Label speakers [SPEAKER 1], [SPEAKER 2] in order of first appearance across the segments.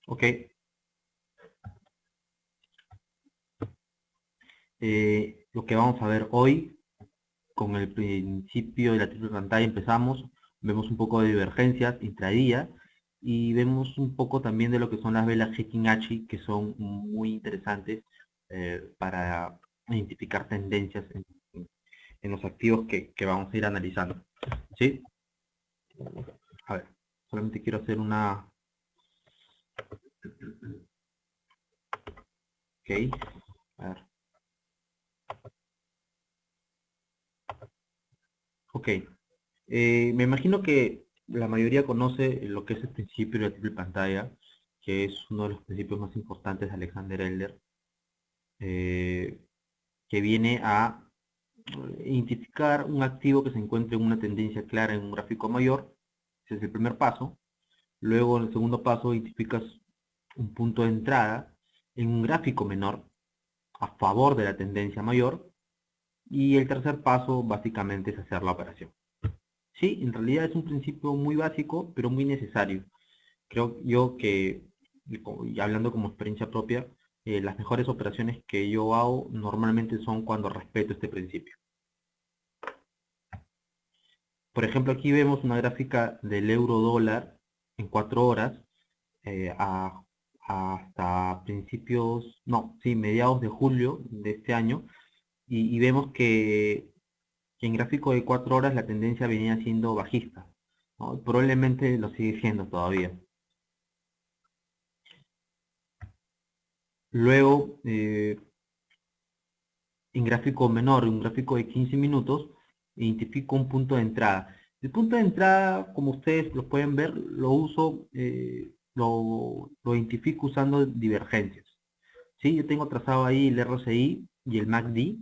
[SPEAKER 1] Ok. Lo que vamos a ver hoy, con el principio de la triple pantalla empezamos, vemos un poco de divergencias intradía y vemos un poco también de lo que son las velas Heikin Achi, que son muy interesantes para identificar tendencias en los activos que vamos a ir analizando. ¿Sí? A ver, solamente quiero hacer una... Ok, a ver. Ok, me imagino que la mayoría conoce lo que es el principio de la triple pantalla, que es uno de los principios más importantes de Alexander Elder, eh, que viene a identificar un activo que se encuentre en una tendencia clara en un gráfico mayor. Ese es el primer paso. Luego, en el segundo paso, identificas un punto de entrada en un gráfico menor a favor de la tendencia mayor. Y el tercer paso, básicamente, es hacer la operación. Sí, en realidad es un principio muy básico, pero muy necesario. Creo yo que, y hablando como experiencia propia, las mejores operaciones que yo hago normalmente son cuando respeto este principio. Por ejemplo, aquí vemos una gráfica del euro dólar en 4 horas eh, a- hasta principios, no, sí, mediados de julio de este año, y vemos que en gráfico de 4 horas la tendencia venía siendo bajista, ¿no? Probablemente lo sigue siendo todavía. Luego, en gráfico menor, un gráfico de 15 minutos, identifico un punto de entrada. El punto de entrada, como ustedes lo pueden ver, lo uso, lo identifico usando divergencias. ¿Sí? Yo tengo trazado ahí el RSI y el MACD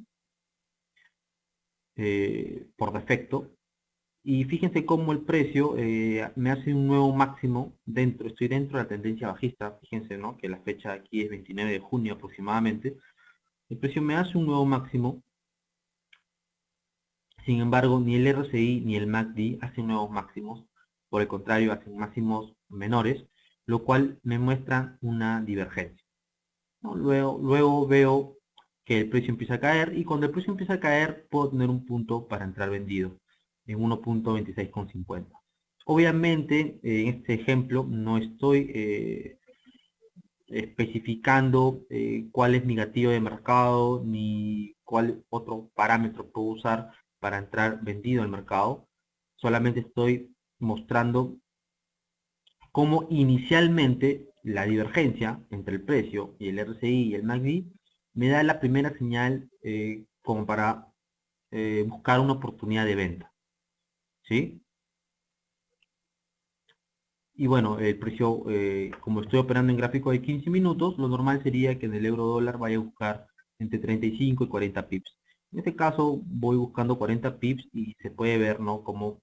[SPEAKER 1] por defecto. Y fíjense cómo el precio me hace un nuevo máximo dentro, estoy dentro de la tendencia bajista, fíjense, ¿no? Que la fecha aquí es 29 de junio aproximadamente. El precio me hace un nuevo máximo. Sin embargo, ni el RSI ni el MACD hacen nuevos máximos, por el contrario, hacen máximos menores, lo cual me muestra una divergencia, ¿no? Luego veo que el precio empieza a caer y cuando el precio empieza a caer puedo tener un punto para entrar vendido en 1.2650. Obviamente, en este ejemplo no estoy especificando cuál es mi gatillo de mercado ni cuál otro parámetro puedo usar para entrar vendido al mercado. Solamente estoy mostrando cómo inicialmente la divergencia entre el precio y el RSI y el MACD me da la primera señal como para buscar una oportunidad de venta. ¿Sí? Y bueno, el precio, como estoy operando en gráfico de 15 minutos, lo normal sería que en el euro dólar vaya a buscar entre 35 y 40 pips. En este caso voy buscando 40 pips y se puede ver, ¿no?, cómo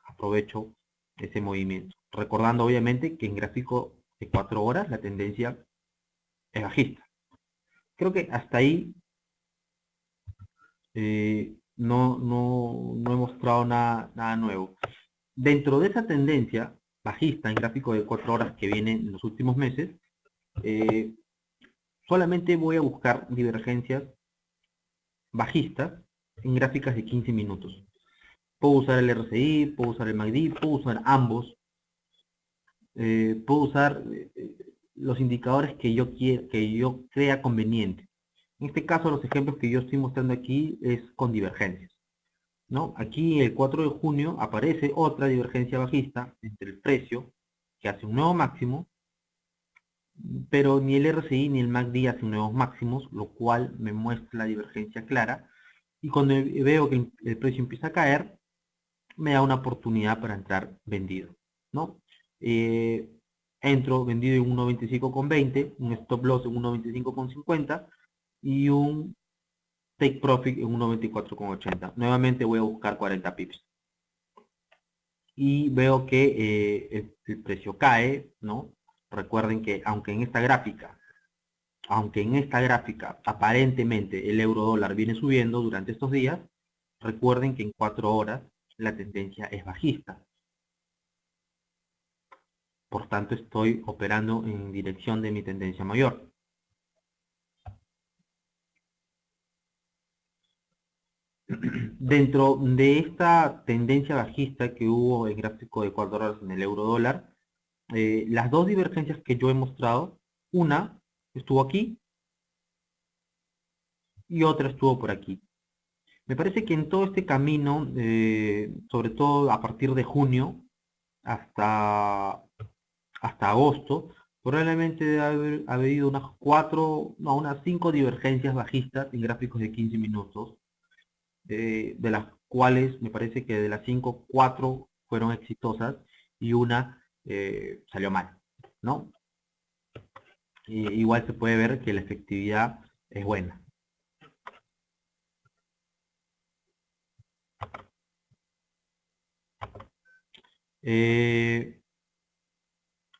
[SPEAKER 1] aprovecho ese movimiento. Recordando obviamente que en gráfico de 4 horas la tendencia es bajista. Creo que hasta ahí no he mostrado nada nuevo. Dentro de esa tendencia bajista en gráfico de 4 horas que viene en los últimos meses, eh, solamente voy a buscar divergencias bajistas en gráficas de 15 minutos. Puedo usar el RSI, puedo usar el MACD, puedo usar ambos, puedo usar los indicadores que yo crea conveniente. En este caso, los ejemplos que yo estoy mostrando aquí es con divergencias, ¿no? Aquí el 4 de junio aparece otra divergencia bajista entre el precio, que hace un nuevo máximo, pero ni el RSI ni el MACD hacen nuevos máximos, lo cual me muestra la divergencia clara. Y cuando veo que el precio empieza a caer, me da una oportunidad para entrar vendido, ¿no? Eh, Entro vendido en 1.25,20, un stop loss en 1.25,50 y un take profit en 1.24,80. Nuevamente voy a buscar 40 pips. Y veo que el precio cae, ¿no? Recuerden que aunque en esta gráfica aparentemente el euro dólar viene subiendo durante estos días, recuerden que en 4 horas la tendencia es bajista. por tanto estoy operando en dirección de mi tendencia mayor. Dentro de esta tendencia bajista que hubo en gráfico de 4 horas en el euro dólar, las dos divergencias que yo he mostrado, una estuvo aquí y otra estuvo por aquí. Me parece que en todo este camino, sobre todo a partir de junio hasta agosto, probablemente debe haber habido unas 4, no, unas 5 divergencias bajistas en gráficos de 15 minutos, de las cuales me parece que de las 5, 4 fueron exitosas y una salió mal, ¿no? Igual se puede ver que la efectividad es buena.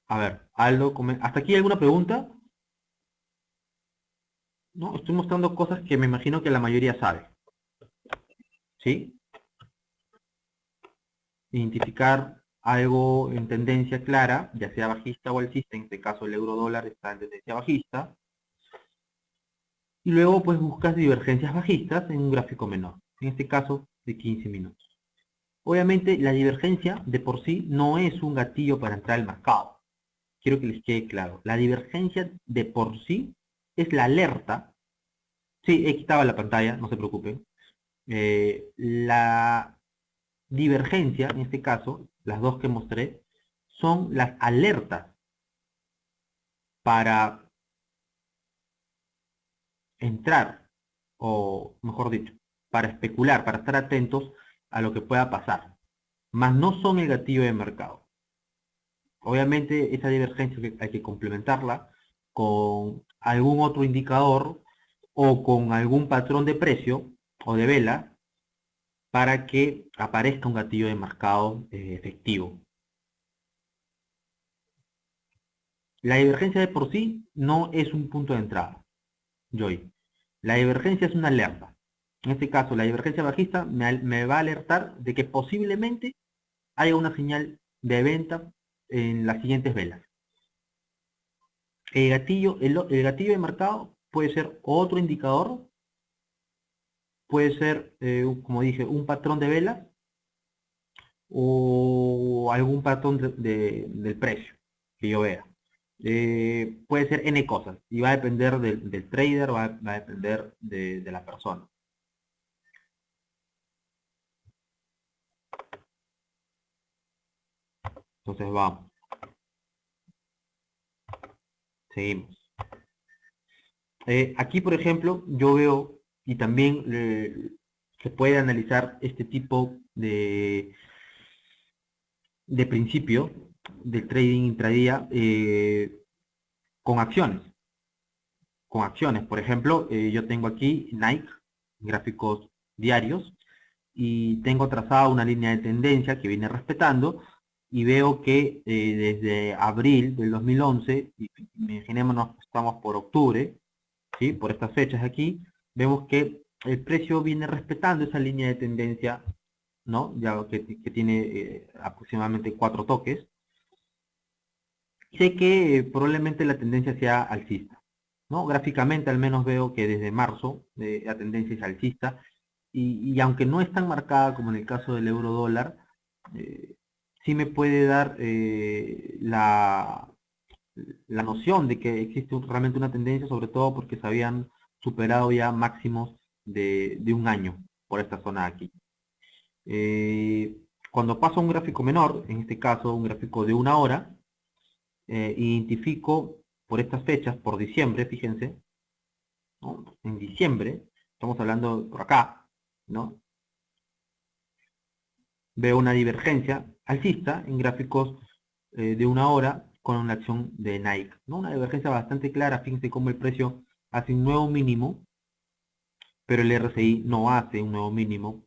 [SPEAKER 1] A ver, Aldo, ¿hasta aquí alguna pregunta? No, estoy mostrando cosas que me imagino que la mayoría sabe. ¿Sí? Identificar algo en tendencia clara, ya sea bajista o alcista, en este caso el euro dólar está en tendencia bajista, y luego pues buscas divergencias bajistas en un gráfico menor, en este caso de 15 minutos. Obviamente la divergencia de por sí no es un gatillo para entrar al mercado. Quiero que les quede claro. La divergencia de por sí es la alerta. Sí, he quitado la pantalla, no se preocupen. La divergencia, en este caso, las dos que mostré, son las alertas para entrar, o mejor dicho, para especular, para estar atentos a lo que pueda pasar, más no son el gatillo de mercado. Obviamente esa divergencia hay que complementarla con algún otro indicador o con algún patrón de precio o de vela para que aparezca un gatillo de mercado efectivo. La divergencia de por sí no es un punto de entrada, Joy. La divergencia es una alerta. En este caso, la divergencia bajista me va a alertar de que posiblemente haya una señal de venta en las siguientes velas. El gatillo de mercado puede ser otro indicador, puede ser, como dije, un patrón de velas o algún patrón del precio que yo vea. Puede ser N cosas y va a depender del trader, va a depender de la persona. Entonces vamos, seguimos. Aquí, por ejemplo, yo veo y también se puede analizar este tipo de principio del trading intradía con acciones. Con acciones, por ejemplo, yo tengo aquí Nike, gráficos diarios, y tengo trazada una línea de tendencia que viene respetando y veo que desde abril del 2011, y imaginémonos que estamos por octubre, ¿sí? Por estas fechas aquí, vemos que el precio viene respetando esa línea de tendencia, ¿no? Ya que tiene aproximadamente 4 toques. Sé que probablemente la tendencia sea alcista, ¿no? Gráficamente al menos veo que desde marzo la tendencia es alcista y aunque no es tan marcada como en el caso del euro dólar, eh, sí me puede dar la noción de que existe realmente una tendencia, sobre todo porque se habían superado ya máximos de un año por esta zona de aquí. Cuando paso a un gráfico menor, en este caso un gráfico de una hora, identifico por estas fechas, por diciembre, fíjense, ¿no? En diciembre, estamos hablando por acá, ¿no? Veo una divergencia alcista en gráficos de una hora con la acción de Nike, ¿no? Una divergencia bastante clara, fíjense cómo el precio hace un nuevo mínimo, pero el RSI no hace un nuevo mínimo,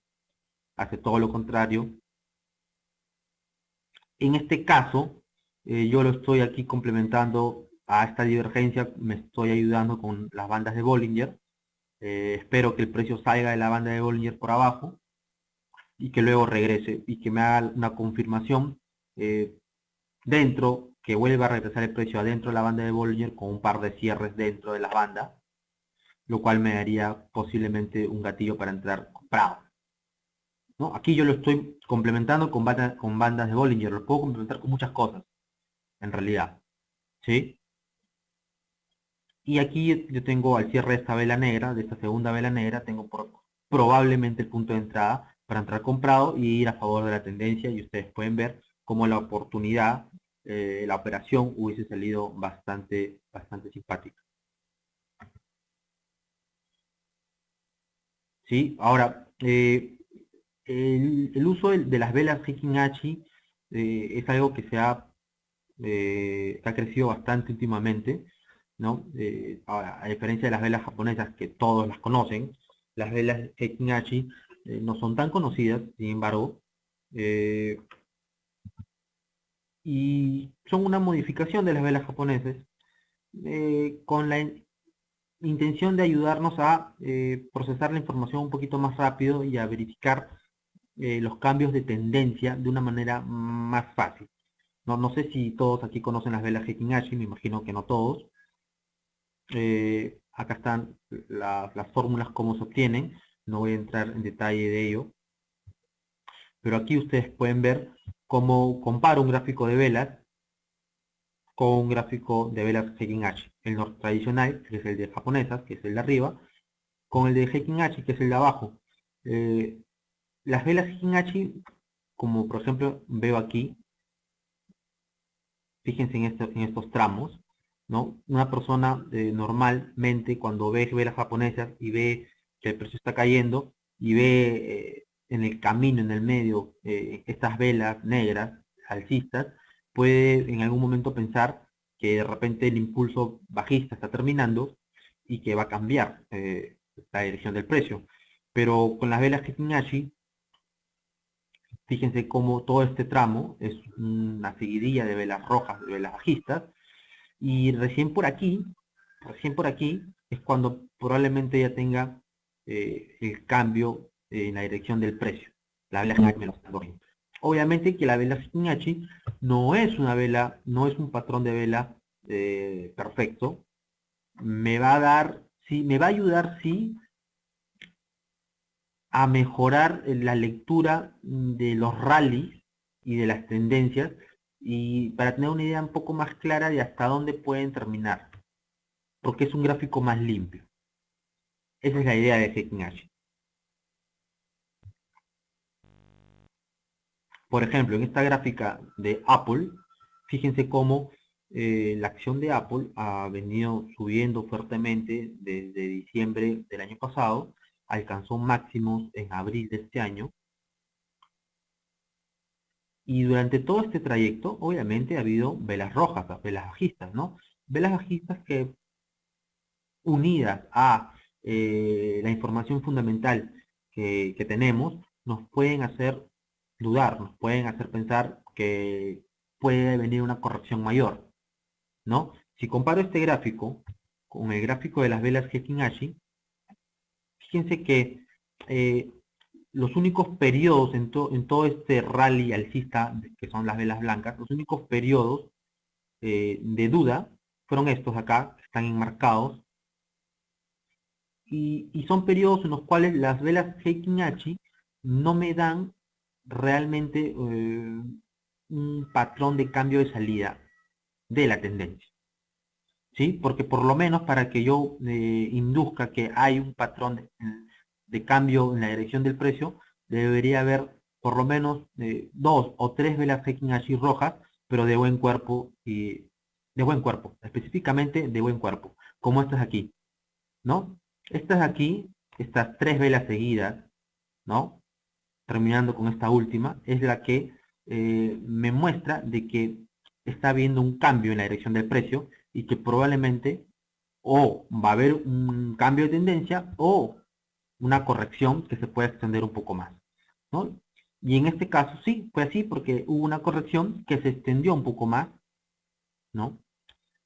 [SPEAKER 1] hace todo lo contrario. En este caso, yo lo estoy aquí complementando a esta divergencia, me estoy ayudando con las bandas de Bollinger. Espero que el precio salga de la banda de Bollinger por abajo y que luego regrese y que me haga una confirmación dentro que vuelva a regresar el precio adentro de la banda de Bollinger con un par de cierres dentro de la banda, lo cual me daría posiblemente un gatillo para entrar comprado, ¿no? Aquí yo lo estoy complementando con bandas de Bollinger, lo puedo complementar con muchas cosas, en realidad, ¿sí? Y aquí yo tengo al cierre de esta vela negra, de esta segunda vela negra, tengo probablemente el punto de entrada para entrar comprado y ir a favor de la tendencia, y ustedes pueden ver cómo la oportunidad, la operación hubiese salido bastante simpática. ¿Sí? Ahora, el uso de las velas Heikin-Achi es algo que ha crecido bastante últimamente, ¿no? Ahora, a diferencia de las velas japonesas que todos las conocen, las velas Heikin-Achi no son tan conocidas, sin embargo, eh, y son una modificación de las velas japonesas con la intención de ayudarnos a procesar la información un poquito más rápido y a verificar los cambios de tendencia de una manera más fácil. No sé si todos aquí conocen las velas Heikin-Achi, me imagino que no todos. Acá están las fórmulas, cómo se obtienen. No voy a entrar en detalle de ello. Pero aquí ustedes pueden ver cómo comparo un gráfico de velas con un gráfico de velas Heikin-Achi. El tradicional, que es el de japonesas, que es el de arriba, con el de Heikin-Achi, que es el de abajo. Eh, las velas Heikin-Achi, como por ejemplo veo aquí, fíjense en estos tramos, ¿no? Una persona normalmente cuando ve velas japonesas y ve que el precio está cayendo y ve en el camino, en el medio, estas velas negras, alcistas, puede en algún momento pensar que de repente el impulso bajista está terminando y que va a cambiar la dirección del precio. Pero con las velas Heikin-Achi, fíjense cómo todo este tramo es una seguidilla de velas rojas, de velas bajistas, y recién por aquí es cuando probablemente ya tenga el cambio en la dirección del precio. La vela Fibonacci me lo está dando. Obviamente que la vela Fibonacci no es una vela, no es un patrón de vela perfecto. Me va a dar, sí, me va a ayudar, sí, a mejorar la lectura de los rallies y de las tendencias y para tener una idea un poco más clara de hasta dónde pueden terminar, porque es un gráfico más limpio. Esa es la idea de Heikin-Achi. Por ejemplo, en esta gráfica de Apple, fíjense cómo la acción de Apple ha venido subiendo fuertemente desde diciembre del año pasado, alcanzó máximos en abril de este año, y durante todo este trayecto, obviamente, ha habido velas rojas, velas bajistas, ¿no? Velas bajistas que, unidas a la información fundamental que tenemos, nos pueden hacer dudar, nos pueden hacer pensar que puede venir una corrección mayor, ¿no? Si comparo este gráfico con el gráfico de las velas Heikin-Achi, fíjense que eh, los únicos periodos en todo este rally alcista, que son las velas blancas, los únicos periodos de duda fueron estos acá, que están enmarcados, y son periodos en los cuales las velas Heikin-Achi no me dan realmente un patrón de cambio de salida de la tendencia. ¿Sí? Porque por lo menos para que yo induzca que hay un patrón de cambio en la dirección del precio, debería haber por lo menos dos o tres velas Heikin-Achi rojas, pero de buen cuerpo, y de buen cuerpo, específicamente de buen cuerpo, como estas aquí, ¿no? Estas aquí, estas tres velas seguidas, ¿no? Terminando con esta última, es la que me muestra de que está habiendo un cambio en la dirección del precio y que probablemente o va a haber un cambio de tendencia o una corrección que se pueda extender un poco más, ¿no? Y en este caso sí, fue así porque hubo una corrección que se extendió un poco más, ¿no?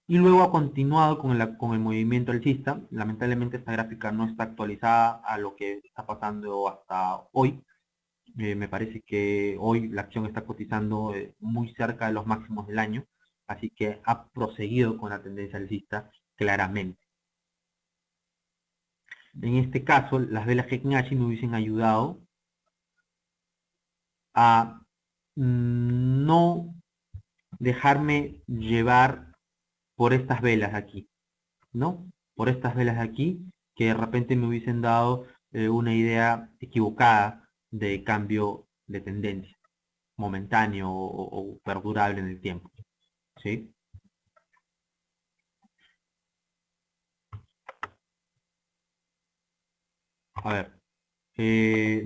[SPEAKER 1] Y luego ha continuado con el movimiento alcista. Lamentablemente esta gráfica no está actualizada a lo que está pasando hasta hoy. Me parece que hoy la acción está cotizando muy cerca de los máximos del año. así que ha proseguido con la tendencia alcista claramente. En este caso, las velas Heikin Ashi me hubiesen ayudado a no dejarme llevar por estas velas aquí, ¿no? Por estas velas aquí, que de repente me hubiesen dado una idea equivocada de cambio de tendencia, momentáneo o perdurable en el tiempo, ¿sí? A ver,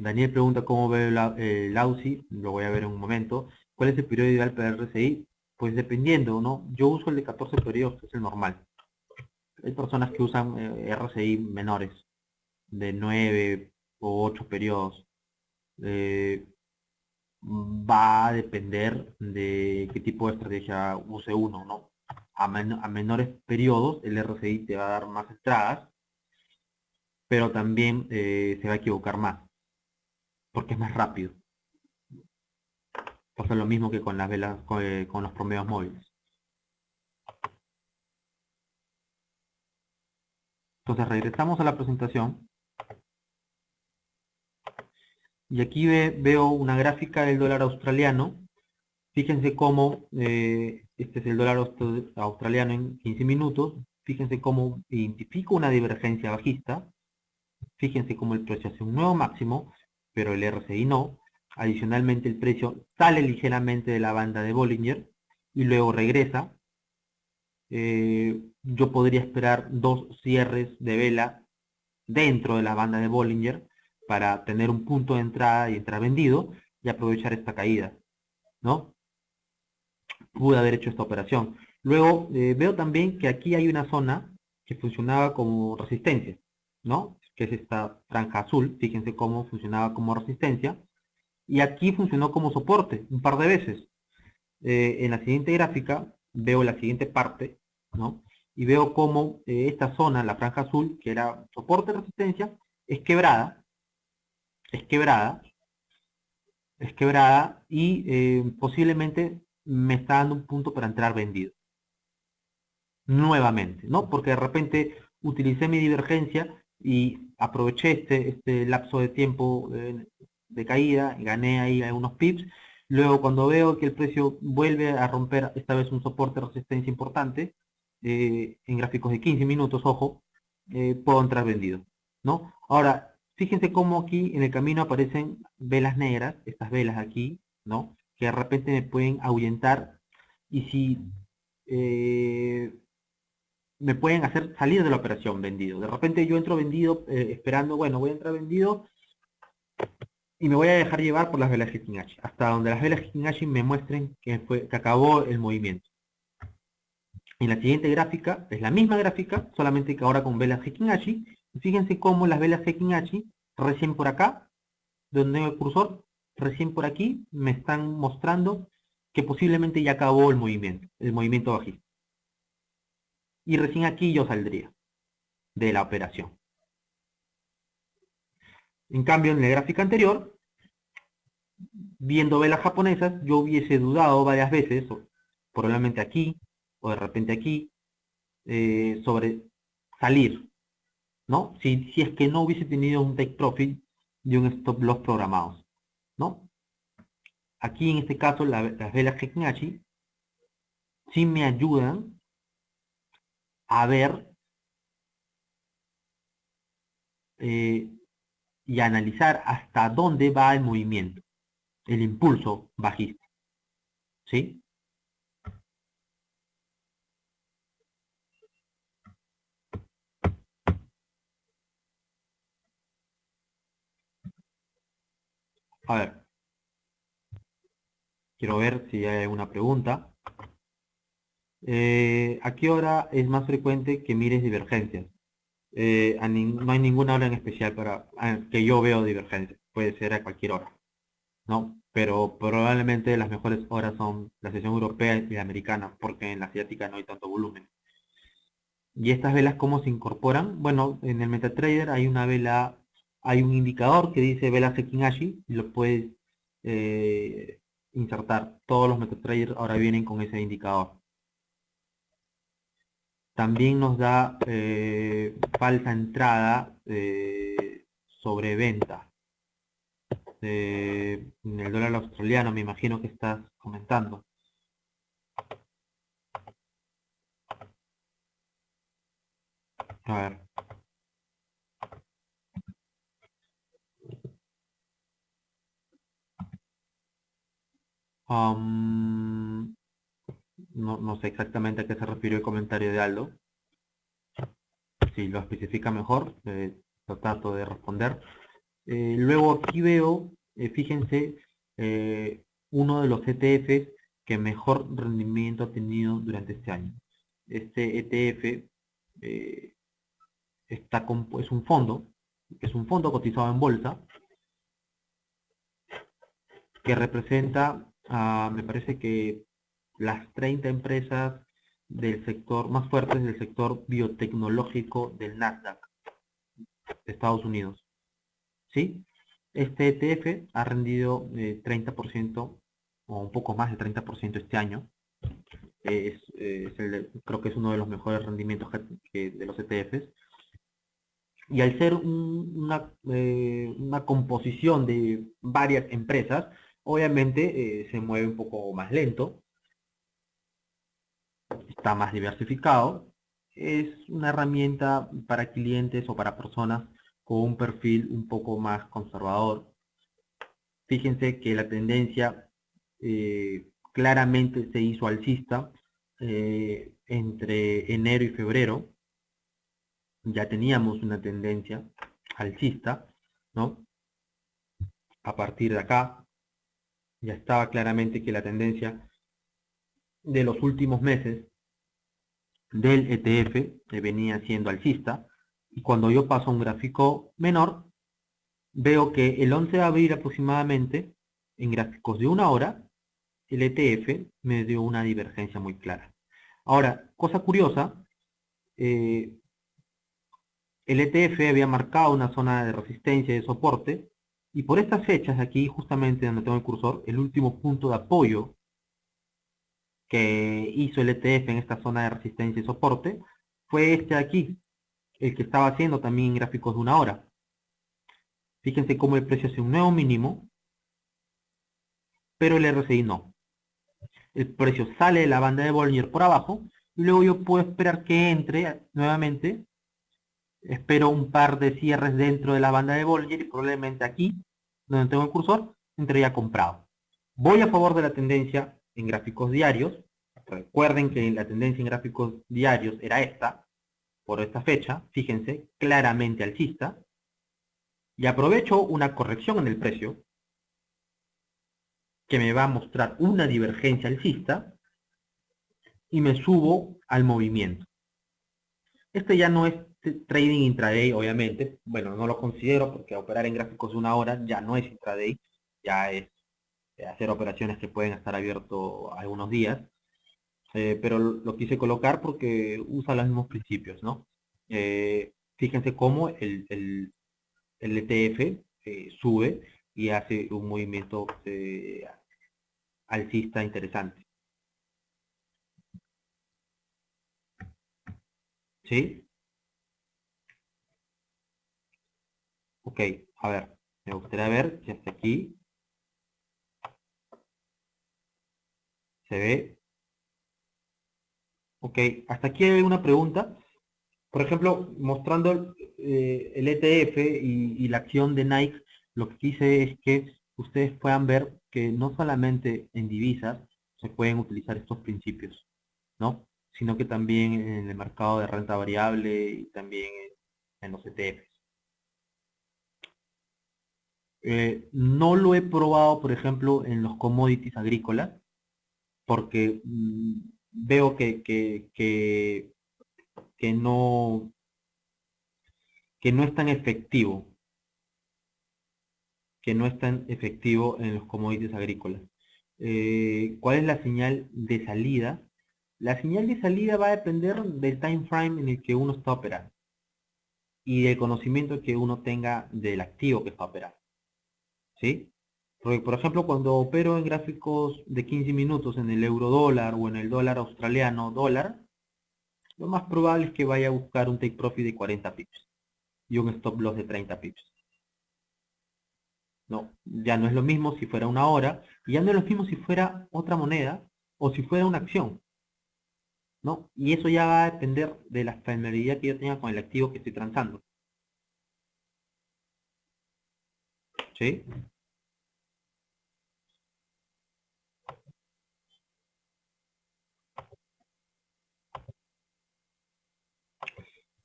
[SPEAKER 1] Daniel pregunta cómo ve el AUSI, lo voy a ver en un momento. ¿Cuál es el periodo ideal para el RSI? Pues dependiendo, ¿no? Yo uso el de 14 periodos, que es el normal. Hay personas que usan RSI menores, de 9 o 8 periodos. Eh, Va a depender de qué tipo de estrategia use uno, ¿no? A menores periodos, el RSI te va a dar más entradas, pero también se va a equivocar más, porque es más rápido. Pasa lo mismo que con las velas, con los promedios móviles. Entonces regresamos a la presentación y aquí veo una gráfica del dólar australiano. Fíjense cómo este es el dólar australiano en 15 minutos. Fíjense cómo identifico una divergencia bajista. Fíjense cómo el precio hace un nuevo máximo, pero el RSI no. Adicionalmente el precio sale ligeramente de la banda de Bollinger y luego regresa. Yo podría esperar dos cierres de vela dentro de la banda de Bollinger para tener un punto de entrada y entrar vendido y aprovechar esta caída, ¿no? Pude haber hecho esta operación. Luego veo también que aquí hay una zona que funcionaba como resistencia, ¿no? Que es esta franja azul, fíjense cómo funcionaba como resistencia, y aquí funcionó como soporte un par de veces. En la siguiente gráfica veo la siguiente parte, ¿no? Y veo cómo esta zona, la franja azul, que era soporte resistencia, es quebrada, es quebrada, es quebrada y posiblemente me está dando un punto para entrar vendido. Nuevamente, ¿no? Porque de repente utilicé mi divergencia y aproveché este lapso de tiempo de caída, gané ahí algunos pips. Luego cuando veo que el precio vuelve a romper esta vez un soporte de resistencia importante, en gráficos de 15 minutos, ojo, puedo entrar vendido, ¿no? Ahora, fíjense cómo aquí en el camino aparecen velas negras, estas velas aquí, ¿no? Que de repente me pueden ahuyentar y si me pueden hacer salir de la operación vendido. De repente yo entro vendido esperando, bueno, voy a entrar vendido y me voy a dejar llevar por las velas Heikin-Ashi, hasta donde las velas Heikin-Ashi me muestren que acabó el movimiento. En la siguiente gráfica es la misma gráfica, solamente que ahora con velas Heikin-Ashi. Fíjense cómo las velas Heikin-Ashi, recién por acá, donde tengo el cursor, recién por aquí, me están mostrando que posiblemente ya acabó el movimiento bajista. Y recién aquí yo saldría de la operación. En cambio, en la gráfica anterior, viendo velas japonesas, yo hubiese dudado varias veces, probablemente aquí, o de repente aquí, sobre salir, ¿no? Si es que no hubiese tenido un take profit de un stop loss programados, ¿no? Aquí en este caso las velas Heikin-Ashi sí me ayudan a ver eh, y a analizar hasta dónde va el movimiento, el impulso bajista, ¿sí? A ver, quiero ver si hay alguna pregunta. ¿A qué hora es más frecuente que mires divergencias? No hay ninguna hora en especial para que yo veo divergencias. Puede ser a cualquier hora, ¿no? Pero probablemente las mejores horas son la sesión europea y la americana, porque en la asiática no hay tanto volumen. ¿Y estas velas cómo se incorporan? Bueno, en el MetaTrader hay una vela, hay un indicador que dice vela Heikin-Ashi y lo puedes insertar. Todos los MetaTrader ahora vienen con ese indicador. También nos da falsa entrada sobre venta. En el dólar australiano, me imagino que estás comentando. A ver. Um, no sé exactamente a qué se refiere el comentario de Aldo. Si lo especifica mejor, lo trato de responder. Luego aquí veo, fíjense, uno de los ETFs que mejor rendimiento ha tenido durante este año. Este ETF es un fondo cotizado en bolsa, que representa, me parece que las 30 empresas del sector más fuertes del sector biotecnológico del Nasdaq de Estados Unidos. ¿Sí? Este ETF ha rendido 30% o un poco más del 30% este año. Creo que es uno de los mejores rendimientos de los ETFs. Y al ser una composición de varias empresas, obviamente se mueve un poco más lento, está más diversificado. Es una herramienta para clientes o para personas con un perfil un poco más conservador. Fíjense que la tendencia claramente se hizo alcista entre enero y febrero. Ya teníamos una tendencia alcista, ¿no? A partir de acá ya estaba claramente que la tendencia de los últimos meses del ETF venía siendo alcista, y cuando yo paso a un gráfico menor, veo que el 11 de abril aproximadamente, en gráficos de una hora, el ETF me dio una divergencia muy clara. Ahora, cosa curiosa, el ETF había marcado una zona de resistencia y de soporte, y por estas fechas, aquí justamente donde tengo el cursor, el último punto de apoyo que hizo el ETF en esta zona de resistencia y soporte fue este de aquí, el que estaba haciendo también en gráficos de una hora. Fíjense cómo el precio hace un nuevo mínimo, pero el RSI no. El precio sale de la banda de Bollinger por abajo, y luego yo puedo esperar que entre nuevamente. Espero un par de cierres dentro de la banda de Bollinger y probablemente aquí, donde tengo el cursor, entre ya comprado. Voy a favor de la tendencia en gráficos diarios. Recuerden que la tendencia en gráficos diarios era esta, por esta fecha, fíjense, claramente alcista. Y aprovecho una corrección en el precio, que me va a mostrar una divergencia alcista, y me subo al movimiento. Este ya no es trading intraday, obviamente. Bueno, no lo considero porque operar en gráficos de una hora ya no es intraday, ya es hacer operaciones que pueden estar abiertos algunos días. Pero lo quise colocar porque usa los mismos principios, ¿no? Fíjense cómo el ETF sube y hace un movimiento alcista interesante. ¿Sí? Ok, a ver, me gustaría ver si hasta aquí se ve. Ok, hasta aquí hay una pregunta. Por ejemplo, mostrando el ETF y la acción de Nike, lo que quise es que ustedes puedan ver que no solamente en divisas se pueden utilizar estos principios, ¿no? Sino que también en el mercado de renta variable y también en los ETFs. No lo he probado, por ejemplo, en los commodities agrícolas, porque veo que no, que no es tan efectivo, en los commodities agrícolas. ¿Cuál es la señal de salida? La señal de salida va a depender del time frame en el que uno está operando y del conocimiento que uno tenga del activo que está operando, ¿sí? Porque, por ejemplo, cuando opero en gráficos de 15 minutos en el euro dólar o en el dólar australiano dólar, Lo más probable es que vaya a buscar un take profit de 40 pips y un stop loss de 30 pips. No, ya no es lo mismo si fuera una hora, y ya no es lo mismo si fuera otra moneda o si fuera una acción, ¿no? Y eso ya va a depender de la familiaridad que yo tenga con el activo que estoy transando, ¿sí?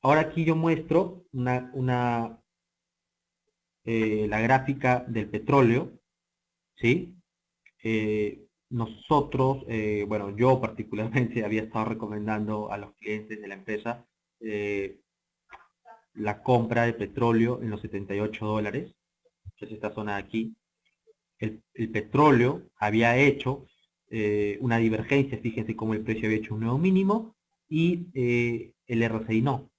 [SPEAKER 1] Ahora aquí yo muestro la gráfica del petróleo, ¿sí? Nosotros, bueno, yo particularmente había estado recomendando a los clientes de la empresa eh, la compra de petróleo en los 78 dólares, que es esta zona de aquí. El petróleo había hecho una divergencia, fíjense cómo el precio había hecho un nuevo mínimo y el RSI no,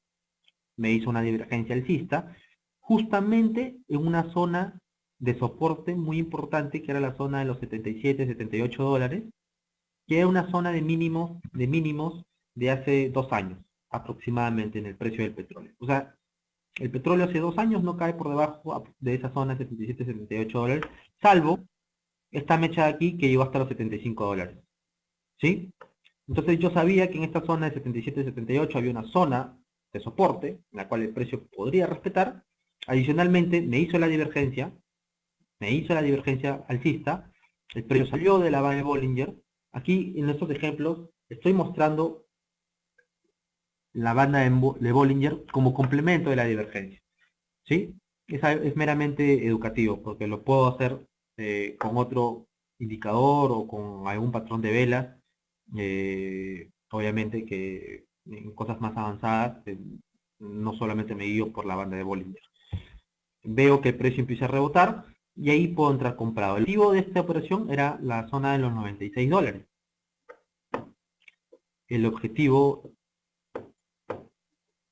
[SPEAKER 1] me hizo una divergencia alcista, justamente en una zona de soporte muy importante que era la zona de los 77, 78 dólares, que era una zona de mínimos de hace 2 años aproximadamente en el precio del petróleo. O sea, el petróleo hace 2 años no cae por debajo de esa zona 77, 78 dólares, salvo esta mecha de aquí que llegó hasta los 75 dólares. ¿Sí? Entonces yo sabía que en esta zona de 77, 78 había una zona de soporte en la cual el precio podría respetar. Adicionalmente me hizo la divergencia alcista, el precio salió de la banda de Bollinger. Aquí en estos ejemplos estoy mostrando la banda de Bollinger como complemento de la divergencia. ¿Sí? Es meramente educativo porque lo puedo hacer con otro indicador o con algún patrón de velas. Obviamente que en cosas más avanzadas no solamente me guío por la banda de Bollinger. Veo que el precio empieza a rebotar y ahí puedo entrar comprado. El objetivo de esta operación era la zona de los 96 dólares. El objetivo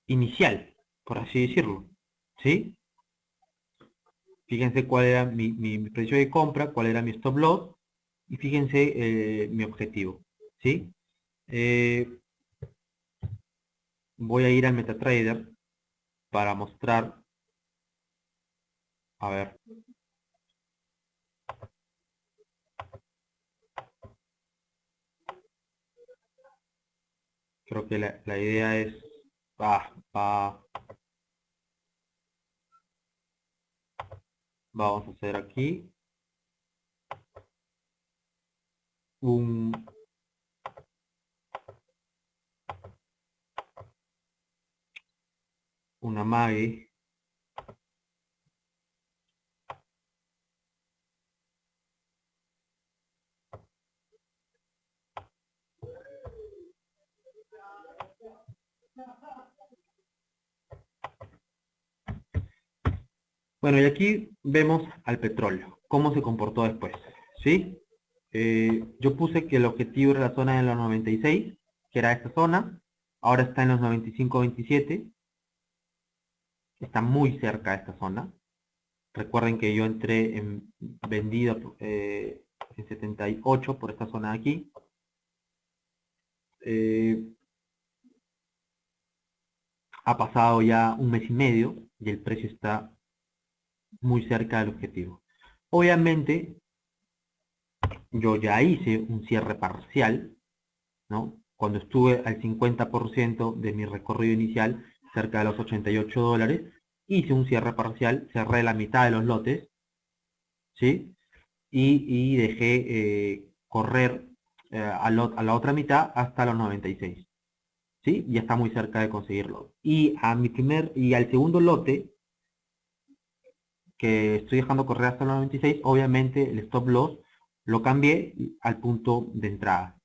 [SPEAKER 1] inicial, por así decirlo. ¿Sí? Fíjense cuál era mi precio de compra, cuál era mi stop loss y fíjense mi objetivo. ¿Sí? Eh, Voy a ir al MetaTrader para mostrar, a ver, creo que la idea es, va, vamos a hacer aquí un, una mague. Bueno, y aquí vemos al petróleo, cómo se comportó después, ¿sí? Yo puse que el objetivo era la zona de los 96, que era esta zona, ahora está en los 95.27, está muy cerca de esta zona. Recuerden que yo entré en vendido en 78 por esta zona de aquí. Eh, ha pasado ya un mes y medio y el precio está muy cerca del objetivo. Obviamente, yo ya hice un cierre parcial, ¿no? Cuando estuve al 50% de mi recorrido inicial, cerca de los 88 dólares, hice un cierre parcial, cerré la mitad de los lotes, ¿sí? Y dejé correr a la otra mitad hasta los 96, ¿sí? Ya está muy cerca de conseguirlo. Y al segundo lote, que estoy dejando correr hasta los 96, obviamente el stop loss lo cambié al punto de entrada,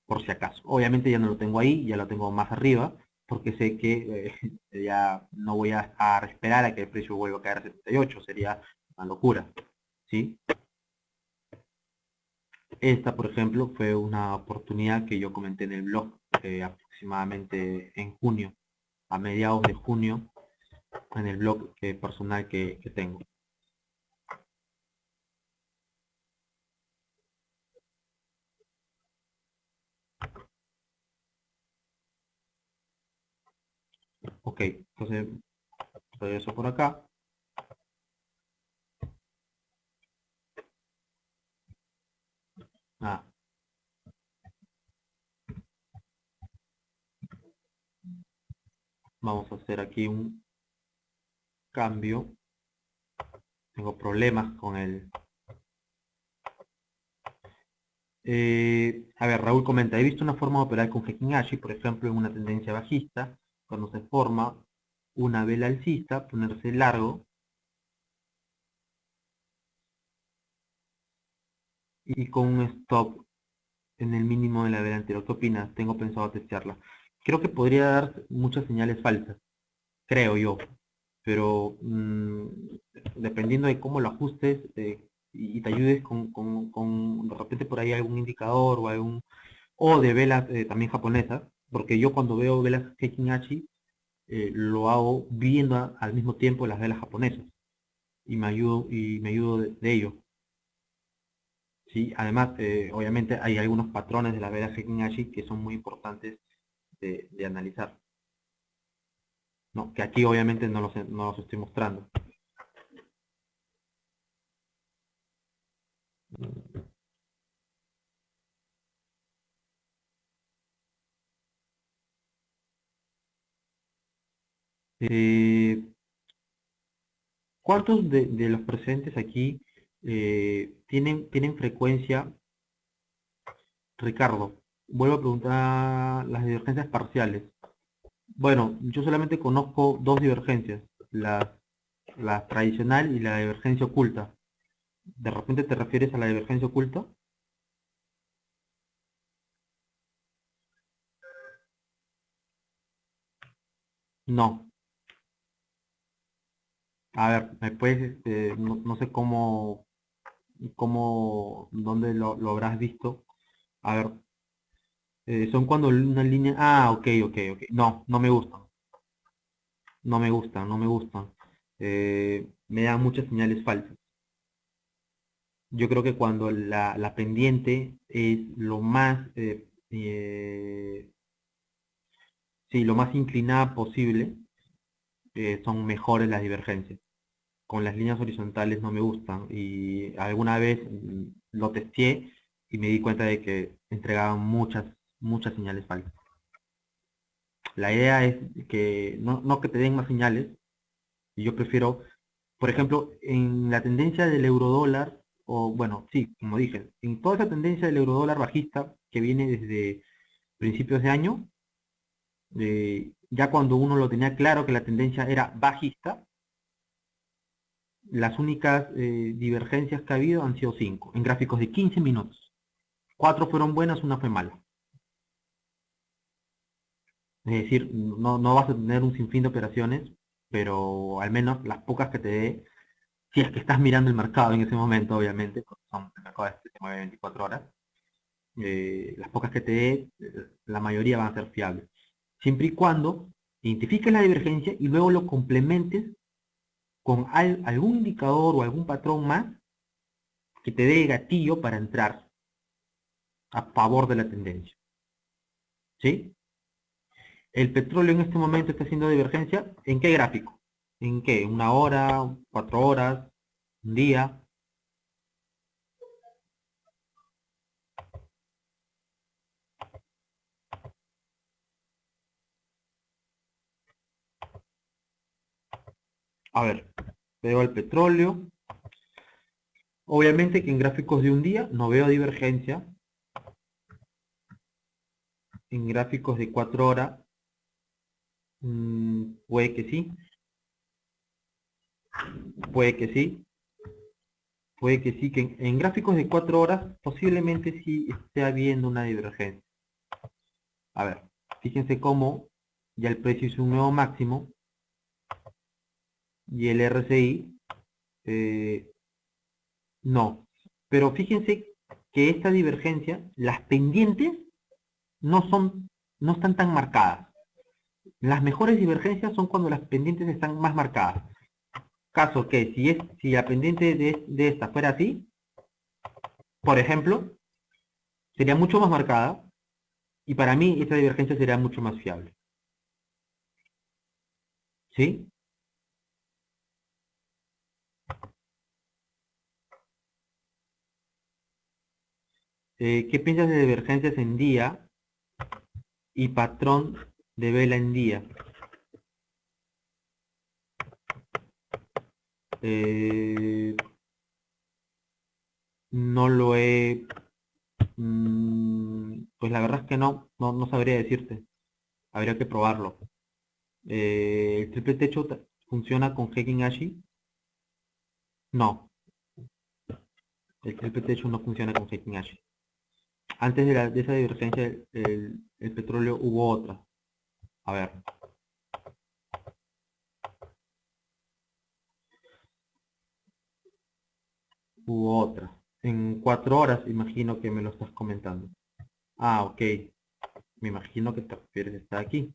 [SPEAKER 1] por si acaso. Obviamente ya no lo tengo ahí, ya lo tengo más arriba, porque sé que ya no voy a esperar a que el precio vuelva a caer a 78, sería una locura, ¿sí? Esta, por ejemplo, fue una oportunidad que yo comenté en el blog aproximadamente en junio, a mediados de junio, en el blog personal que tengo. Ok, entonces regreso por acá. Ah, vamos a hacer aquí un cambio. Tengo problemas con el... a ver, Raúl comenta, he visto una forma de operar con Heikin Ashi, por ejemplo, en una tendencia bajista, cuando se forma una vela alcista, ponerse largo y con un stop en el mínimo de la vela anterior. ¿Qué opinas? Tengo pensado testearla. Creo que podría dar muchas señales falsas, creo yo, pero dependiendo de cómo lo ajustes y te ayudes de repente por ahí algún indicador o algún o de velas también japonesas, porque yo cuando veo velas Heikin Ashi lo hago viendo al mismo tiempo las velas japonesas y me ayudo de ello. ¿Sí? Además, obviamente hay algunos patrones de las velas Heikin Ashi que son muy importantes de analizar, ¿no? Que aquí obviamente no los estoy mostrando. Eh, ¿Cuántos de los presentes aquí tienen frecuencia, Ricardo? Vuelvo a preguntar las divergencias parciales. Bueno, yo solamente conozco dos divergencias, la tradicional y la divergencia oculta. ¿De repente te refieres a la divergencia oculta? No. A ver, me puedes, no sé dónde lo habrás visto. A ver, son cuando una línea... Ah, ok, ok, ok. No, no me gustan. No me gustan, no me gustan. Me dan muchas señales falsas. Yo creo que cuando la pendiente es lo más, sí, lo más inclinada posible, son mejores las divergencias. Con las líneas horizontales no me gustan y alguna vez lo testé y me di cuenta de que entregaban muchas señales falsas. La idea es que no que te den más señales, y yo prefiero, por ejemplo, en la tendencia del eurodólar, o bueno, sí, como dije, en toda esa tendencia del eurodólar bajista que viene desde principios de año, ya cuando uno lo tenía claro que la tendencia era bajista, las únicas divergencias que ha habido han sido 5, en gráficos de 15 minutos. 4 fueron buenas, una fue mala. Es decir, no vas a tener un sinfín de operaciones, pero al menos las pocas que te dé, si es que estás mirando el mercado en ese momento, obviamente, porque el mercado se mueve 24 horas, las pocas que te dé, la mayoría van a ser fiables. Siempre y cuando identifiques la divergencia y luego lo complementes con algún indicador o algún patrón más que te dé gatillo para entrar a favor de la tendencia. ¿Sí? El petróleo en este momento está haciendo divergencia. ¿En qué gráfico? ¿En qué? ¿Una hora? ¿4 horas? ¿Un día? A ver, veo el petróleo. Obviamente que en gráficos de un día no veo divergencia. En gráficos de 4 horas, puede que sí, puede que sí, puede que sí, que en gráficos de 4 horas posiblemente sí esté habiendo una divergencia. A ver, fíjense cómo ya el precio hizo un nuevo máximo y el RSI no. Pero fíjense que esta divergencia, las pendientes no son, no están tan marcadas. Las mejores divergencias son cuando las pendientes están más marcadas. Caso que si la pendiente de esta fuera así, por ejemplo, sería mucho más marcada y para mí esta divergencia sería mucho más fiable. ¿Sí? ¿Qué piensas de divergencias en día y patrón de vela en día? Eh, no lo he... pues la verdad es que no sabría decirte. Habría que probarlo. ¿El triple techo funciona con Heikin Ashi? No, el triple techo no funciona con Heikin Ashi. Antes de esa divergencia, el petróleo hubo otra. A ver, hubo otra. En 4 horas, imagino que me lo estás comentando. Ah, ok. Me imagino que te refieres a esta de aquí.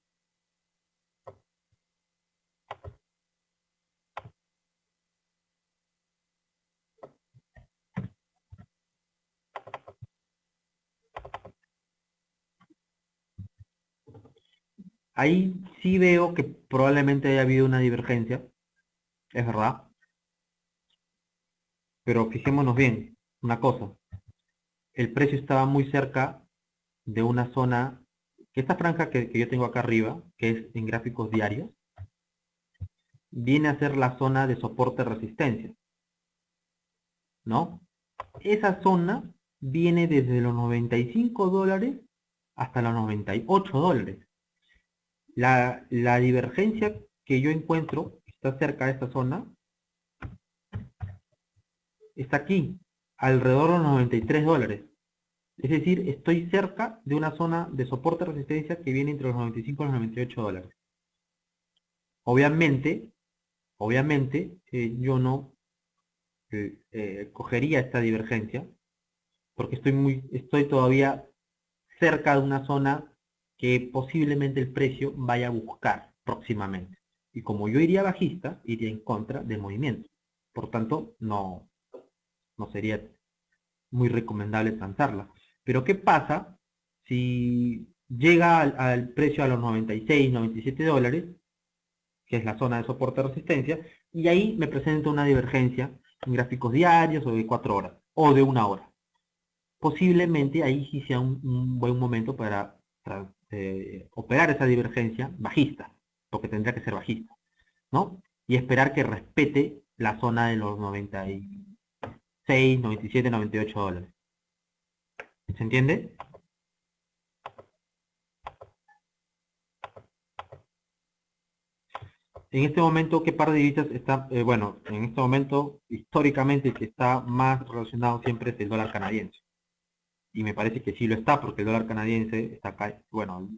[SPEAKER 1] Ahí sí veo que probablemente haya habido una divergencia, es verdad, pero fijémonos bien, una cosa, el precio estaba muy cerca de una zona, que esta franja que yo tengo acá arriba, que es en gráficos diarios, viene a ser la zona de soporte-resistencia, ¿no? Esa zona viene desde los $95 hasta los $98. La divergencia que yo encuentro, que está cerca de esta zona, está aquí, alrededor de los $93. Es decir, estoy cerca de una zona de soporte-resistencia que viene entre los 95 y los $98. Obviamente, yo no cogería esta divergencia porque estoy todavía cerca de una zona que posiblemente el precio vaya a buscar próximamente. Y como yo iría bajista, iría en contra del movimiento. Por tanto, no sería muy recomendable transarla. Pero ¿qué pasa si llega al precio a los 96, $97, que es la zona de soporte de resistencia, y ahí me presenta una divergencia en gráficos diarios o de 4 horas o de 1 hora? Posiblemente ahí sí sea un buen momento para operar esa divergencia bajista, porque tendría que ser bajista, ¿no? Y esperar que respete la zona de los 96, 97, $98. ¿Se entiende? En este momento, ¿qué par de divisas está? Bueno, en este momento, históricamente, el que está más relacionado siempre es el dólar canadiense. Y me parece que sí lo está, porque el dólar canadiense está acá, bueno,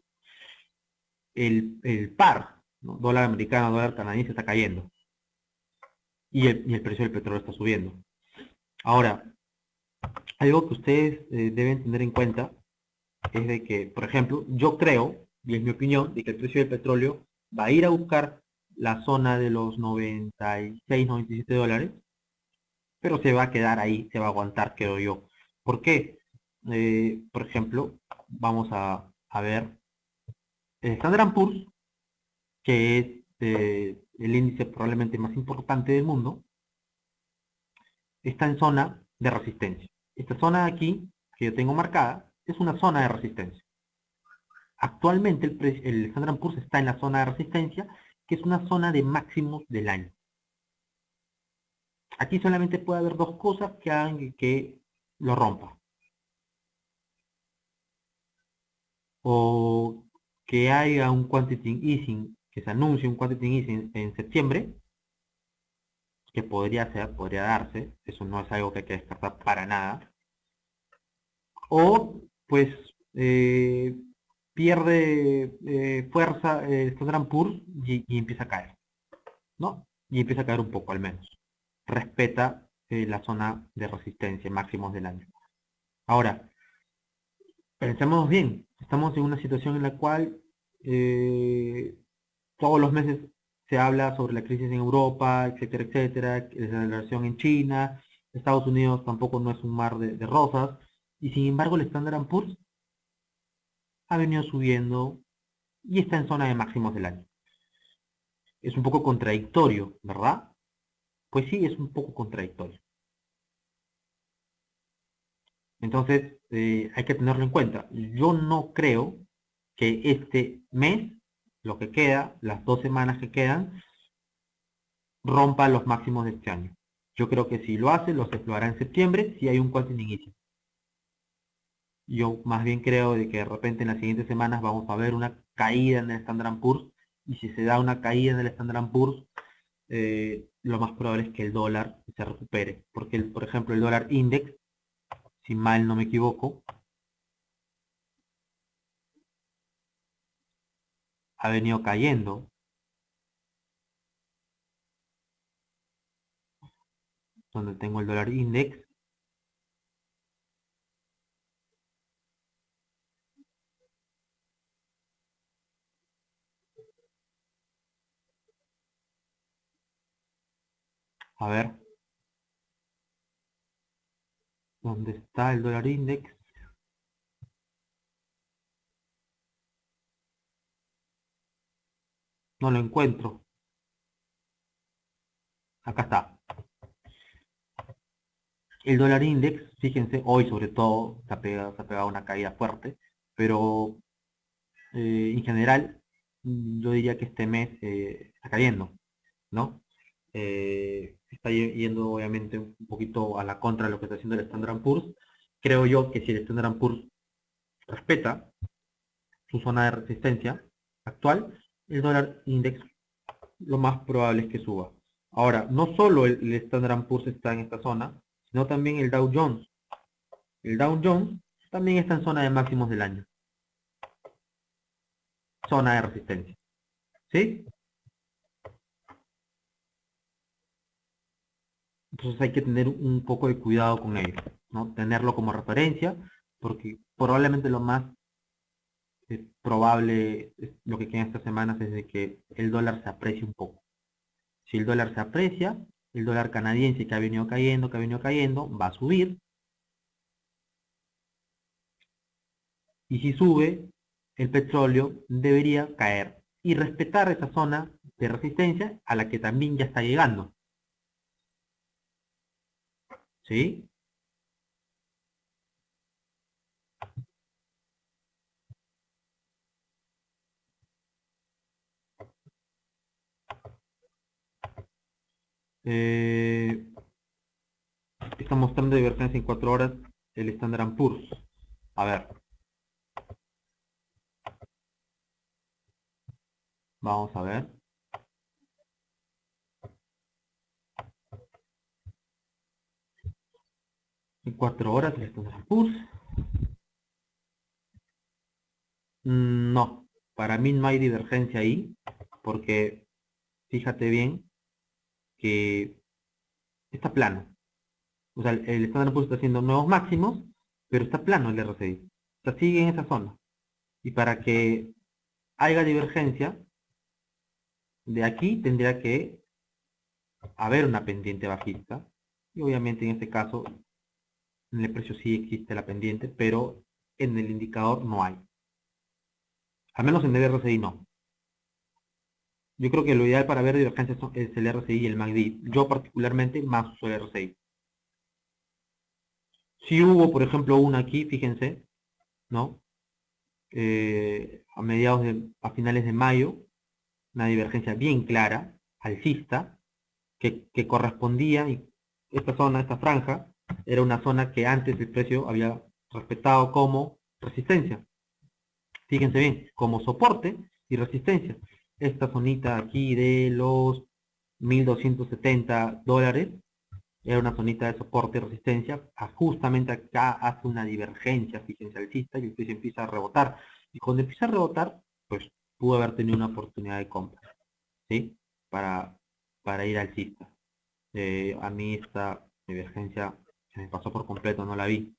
[SPEAKER 1] el par, ¿no? Dólar americano, dólar canadiense está cayendo. Y el precio del petróleo está subiendo. Ahora, algo que ustedes deben tener en cuenta es de que, por ejemplo, yo creo, y es mi opinión, de que el precio del petróleo va a ir a buscar la zona de los 96, $97, pero se va a quedar ahí, se va a aguantar, creo yo. ¿Por qué? Por ejemplo, vamos a ver el Standard Poor's, que es el índice probablemente más importante del mundo, está en zona de resistencia. Esta zona de aquí, que yo tengo marcada, es una zona de resistencia. Actualmente el Standard Poor's está en la zona de resistencia, que es una zona de máximos del año. Aquí solamente puede haber dos cosas que hagan que lo rompa. O que haya un quantitative easing, que se anuncie un quantitative easing en septiembre, que podría darse, eso no es algo que hay que descartar para nada. O pues eh, pierde fuerza el Standard Poor's y empieza a caer, ¿no? Y empieza a caer un poco al menos. Respeta la zona de resistencia máximos del año. Ahora, pensemos bien, estamos en una situación en la cual eh, todos los meses se habla sobre la crisis en Europa, etcétera, etcétera, la relación en China, Estados Unidos tampoco no es un mar de rosas, y sin embargo el Standard Poor's ha venido subiendo y está en zona de máximos del año. Es un poco contradictorio, ¿verdad? Pues sí, es un poco contradictorio. Entonces, hay que tenerlo en cuenta. Yo no creo que este mes, lo que queda, las 2 semanas que quedan, rompa los máximos de este año. Yo creo que si lo hace, lo hará en septiembre, si hay un continuing easing. Yo más bien creo de que de repente en las siguientes semanas vamos a ver una caída en el Standard Poor's, y si se da una caída en el Standard Poor's, lo más probable es que el dólar se recupere, porque por ejemplo el dólar index, si mal no me equivoco, ha venido cayendo. Donde tengo el dólar index, a ver, ¿dónde está el dólar index? No lo encuentro. Acá está. El dólar index, fíjense, hoy sobre todo se ha pegado una caída fuerte, pero en general yo diría que este mes está cayendo, ¿no? Está yendo obviamente un poquito a la contra de lo que está haciendo el Standard Poor's. Creo yo que si el Standard Poor's respeta su zona de resistencia actual, el dólar index lo más probable es que suba. Ahora, no solo el Standard Poor's está en esta zona, sino también el Dow Jones. El Dow Jones también está en zona de máximos del año, zona de resistencia. ¿Sí? Entonces hay que tener un poco de cuidado con ello, ¿no? Tenerlo como referencia, porque probablemente lo más probable, lo que queda estas semanas, es de que el dólar se aprecie un poco. Si el dólar se aprecia, el dólar canadiense que ha venido cayendo, va a subir. Y si sube, el petróleo debería caer y respetar esa zona de resistencia a la que también ya está llegando. ¿Sí? Eh, Está mostrando divergencia en 4 horas el Standard Poor's. A ver, vamos a ver. En 4 horas el Standard Poor's. No, para mí no hay divergencia ahí, porque fíjate bien que está plano. O sea, el Standard Poor's está haciendo nuevos máximos, pero está plano el RSI. O sea, sigue en esa zona. Y para que haya divergencia, de aquí tendría que haber una pendiente bajista. Y obviamente en este caso, en el precio sí existe la pendiente, pero en el indicador no hay. Al menos en el RSI no. Yo creo que lo ideal para ver divergencias es el RSI y el MACD. Yo particularmente más uso el RSI. Si hubo, por ejemplo, una aquí, fíjense, ¿no? A finales de mayo, una divergencia bien clara, alcista, que correspondía, y esta zona, esta franja, era una zona que antes el precio había respetado como resistencia. Fíjense bien, como soporte y resistencia. Esta zonita aquí de los $1,270 era una zonita de soporte y resistencia. Justamente acá hace una divergencia, fíjense, alcista, y el precio empieza a rebotar. Y cuando empieza a rebotar, pues pudo haber tenido una oportunidad de compra, ¿sí? Para, para ir alcista. A mí esta divergencia se me pasó por completo, no la vi.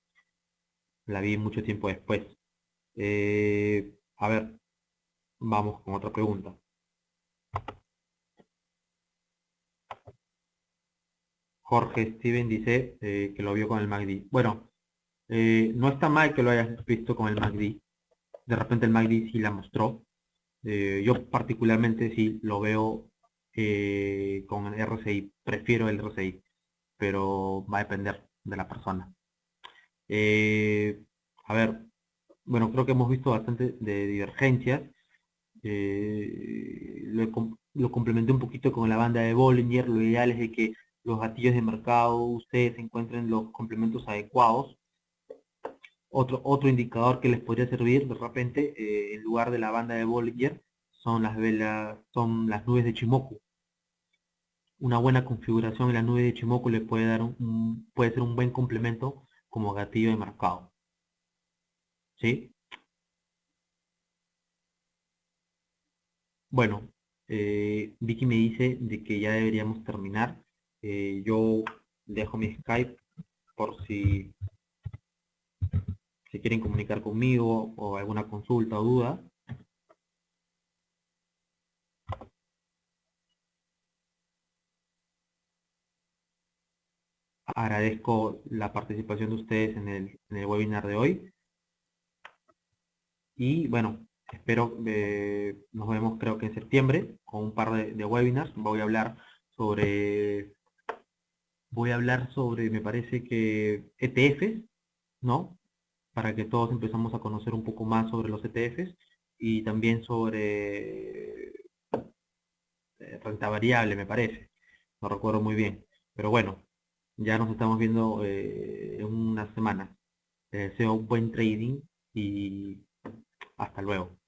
[SPEAKER 1] La vi mucho tiempo después. A ver, vamos con otra pregunta. Jorge Steven dice que lo vio con el MACD. Bueno, no está mal que lo hayas visto con el MACD. De repente el MACD sí la mostró. Yo particularmente sí lo veo con el RSI. Prefiero el RSI, pero va a depender de la persona. Eh, a ver, bueno, creo que hemos visto bastante de divergencias. Lo complementé un poquito con la banda de Bollinger. Lo ideal es de que los gatillos de mercado ustedes encuentren los complementos adecuados. Otro indicador que les podría servir de repente, en lugar de la banda de Bollinger, son las nubes de Chimoku. Una buena configuración en la nube de Chimoku le puede dar puede ser un buen complemento como gatillo de mercado. ¿Sí? Bueno, Vicky me dice de que ya deberíamos terminar. Yo dejo mi Skype por si quieren comunicar conmigo o alguna consulta o duda. Agradezco la participación de ustedes en el webinar de hoy. Y bueno, espero, nos vemos creo que en septiembre con un par de webinars. Voy a hablar sobre, me parece que ETFs, ¿no? Para que todos empezamos a conocer un poco más sobre los ETFs y también sobre renta variable, me parece. No recuerdo muy bien. Pero bueno, ya nos estamos viendo en unas semanas. Les deseo un buen trading y hasta luego.